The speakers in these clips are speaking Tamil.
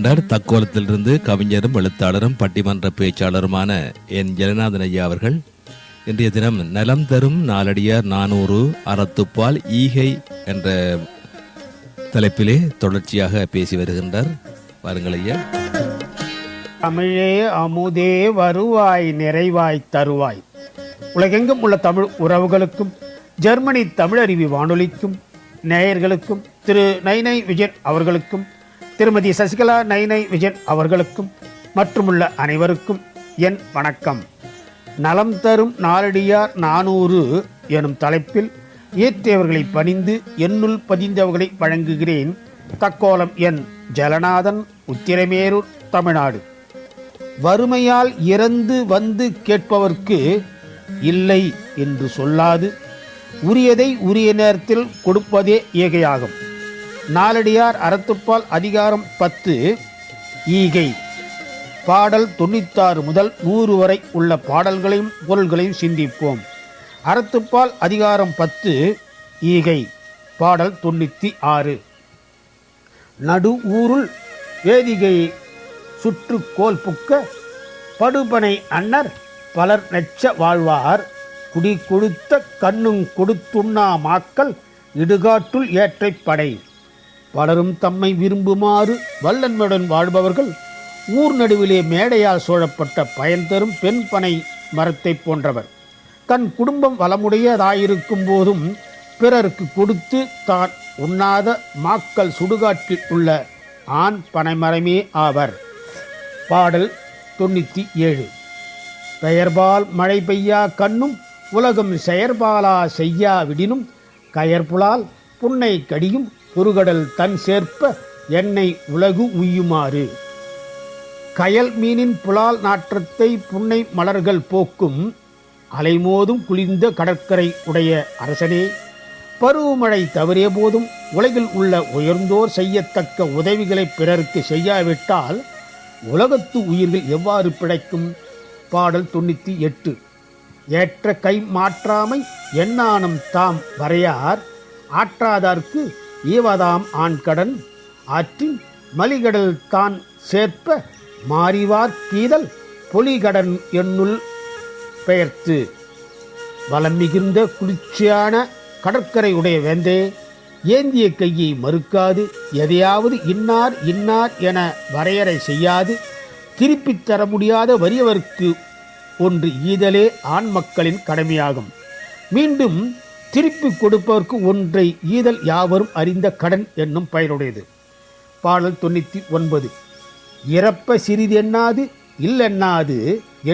வருகின்றார். தக்கோலத்திலிருந்து கவிஞரும் எழுத்தாளரும் பட்டிமன்ற பேச்சாளருமான என் ஜெகநாதன் ஐயா அவர்கள் இன்றைய தினம் நலம் தரும் நாலடியார் 400 அறத்துப்பால் ஈகை என்ற தலைப்பிலே தொடர்ச்சியாக பேசி வருகின்றார். வாருங்கள் ஐயா. தமிழே அமுதே வருவாய் நிறைவாய் தருவாய். உலகெங்கும் உள்ள தமிழ் உறவுகளுக்கும் ஜெர்மனி தமிழருவி வானொலிக்கும் நேயர்களுக்கும் திரு நைனை விஜயன் அவர்களுக்கும் திருமதி சசிகலா நைனை விஜயன் அவர்களுக்கும் மற்றுமுள்ள அனைவருக்கும் என் வணக்கம். நலம் தரும் நாலடியார் 400 எனும் தலைப்பில் இயற்றியவர்களை பணிந்து என்னுள் பதிந்தவர்களை வழங்குகிறேன். தக்கோலம் என் ஜெகநாதன், உத்திரமேரூர், தமிழ்நாடு. வறுமையால் இறந்து வந்து கேட்பவர்க்கு இல்லை என்று சொல்லாது உரியதை உரிய நேரத்தில் கொடுப்பதே ஈகையாகும். நாலடியார் அறத்துப்பால் அதிகாரம் 10 ஈகை. பாடல் 96 முதல் 100 வரை உள்ள பாடல்களையும் பொருள்களையும் சிந்திப்போம். அறத்துப்பால் அதிகாரம் 10 ஈகை. பாடல் 96. நடு ஊருள் வேதிகை சுற்று கோல் புக்க படுபனை அன்னர் பலர் நெச்ச வாழ்வார் குடி கொடுத்த கண்ணுங் கொடுத்துண்ணா மாக்கள் இடுகாட்டுள் ஏற்றைப் படை. பலரும் தம்மை விரும்புமாறு வல்லன்மையுடன் வாழ்பவர்கள் ஊர் நடுவிலே மேடையால் சூழப்பட்ட பயன் தரும் பெண் பனை மரத்தை போன்றவர். தன் குடும்பம் வளமுடையதாயிருக்கும் போதும் பிறருக்கு கொடுத்து தான் உண்ணாத மாக்கள் சுடுகாட்டில் உள்ள ஆண் பனைமரமே ஆவர். பாடல் 97. பெயர்பால் மழை பெய்யா கண்ணும் உலகம் செயற்பாலா செய்யா விடினும் கயற்புலால் புன்னை கடியும் பொருகடல் தன் சேர்ப்ப எண்ணெய் உலகு உய்யுமாறு. கயல் மீனின் புலால் நாற்றத்தை புன்னை மலர்கள் போக்கும் அலைமோதும் குளிர்ந்த கடற்கரை உடைய அரசனே, பருவமழை தவறிய போதும் உலகில் உள்ள உயர்ந்தோர் செய்யத்தக்க உதவிகளை பிறருக்கு செய்யாவிட்டால் உலகத்து உயிர்கள் எவ்வாறு பிழைக்கும்? பாடல் 98. ஏற்ற கை மாற்றாமை எண்ணானம் தாம் வரையார் ஆற்றாதார்க்கு ஈவதாம் ஆண்கடன் ஆற்றின் மலிகடல் தான் சேர்ப்ப மாறிவார் கீதல் பொலிகடன் என்னுள் பெயர்த்து. வளம் மிகுந்த குளிர்ச்சியான கடற்கரை உடைய வேந்தே, ஏந்திய கையை மறுக்காது எதையாவது இன்னார் இன்னார் என வரையறை செய்யாது திருப்பித் தர முடியாத வறியவர்க்கு ஒன்று ஈதலே ஆண் மக்களின் கடமையாகும். மீண்டும் திருப்பி கொடுப்பவர்க்கு ஒன்றை ஈதல் யாவரும் அறிந்த கடன் என்னும் பயனுடையது. பாடல் 99. இறப்ப சிறிதென்னாது இல்லென்னாது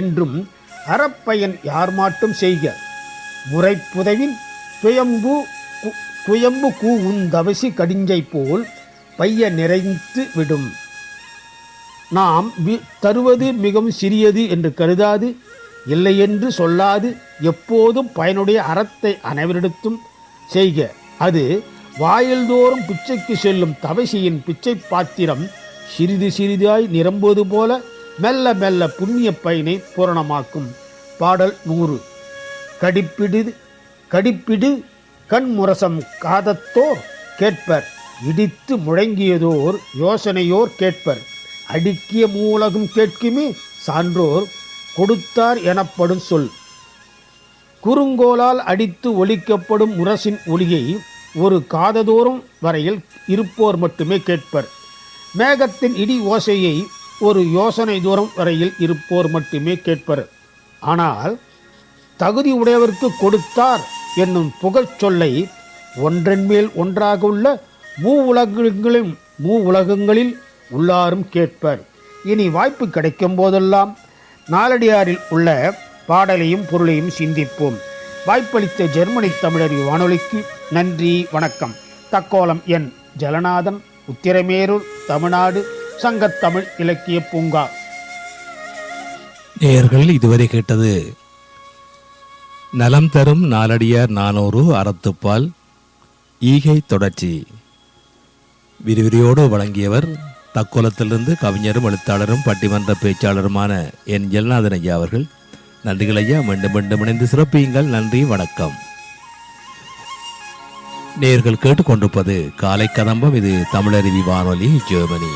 என்றும் அறப்பயன் யார் மாட்டும் செய்க முறைப்புதவின் துயம்பு கூ உந்தவசி கடிஞ்சை போல் பைய நிறைந்து விடும். நாம் தருவது மிகவும் சிறியது என்று கருதாது, இல்லை என்று சொல்லாது எப்போதும் பயனுடைய அறத்தை அனைவரிடத்தும் செய்க. அது வாயில்தோறும் பிச்சைக்கு செல்லும் தவசியின் பிச்சை பாத்திரம் சிறிது சிறிதாய் நிரம்புவது போல மெல்ல மெல்ல புண்ணிய பயனை பூரணமாக்கும். பாடல் 100. கடிப்பிடு கண்முரசம் காதத்தோர் கேட்பர் இடித்து முழங்கியதோர் யோசனையோர் கேட்பர் அடுக்கிய மூலகம் கேட்குமே சான்றோர் கொடுத்தார் எனப்படும் சொல். குறுங்கோலால் அடித்து ஒலிக்கப்படும் முரசின் ஒலியை ஒரு காததோறும் வரையில் இருப்போர் மட்டுமே கேட்பர். மேகத்தின் இடி ஓசையை ஒரு யோசனை தூரம் வரையில் இருப்போர் மட்டுமே கேட்பர். ஆனால் தகுதி உடையவருக்கு கொடுத்தார் என்னும் புகழ் சொல்லை ஒன்றன் மேல் ஒன்றாக உள்ள மூவுலகங்களில் உள்ளாரும் கேட்பர். இனி வாய்ப்பு கிடைக்கும் போதெல்லாம் நாலடியாரில் உள்ள பாடலையும் பொருளையும் சிந்திப்போம். வாய்ப்பளித்த ஜெர்மனி தமிழருவி வானொலிக்கு நன்றி, வணக்கம். தக்கோலம் என் ஜெகநாதன், உத்திரமேரூர், தமிழ்நாடு. சங்கத்தமிழ் இலக்கிய பூங்கா. நேயர்கள் இதுவரை கேட்டது நலம் தரும் நாலடியார் 400 அறத்துப்பால் ஈகை தொடர்ச்சி. விரிவிரியோடு வழங்கியவர் தக்கோலத்திலிருந்து கவிஞரும் எழுத்தாளரும் பட்டிமன்ற பேச்சாளருமான என் ஜெகநாதன் ஐயா அவர்கள். நன்றிகள் ஐயா. மீண்டும் மீண்டும் இணைந்து சிறப்பியுங்கள். நன்றி, வணக்கம். நேயர்கள் கேட்டுக்கொண்டிருப்பது காலை கதம்பம். இது தமிழருவி வானொலி, ஜெர்மனி.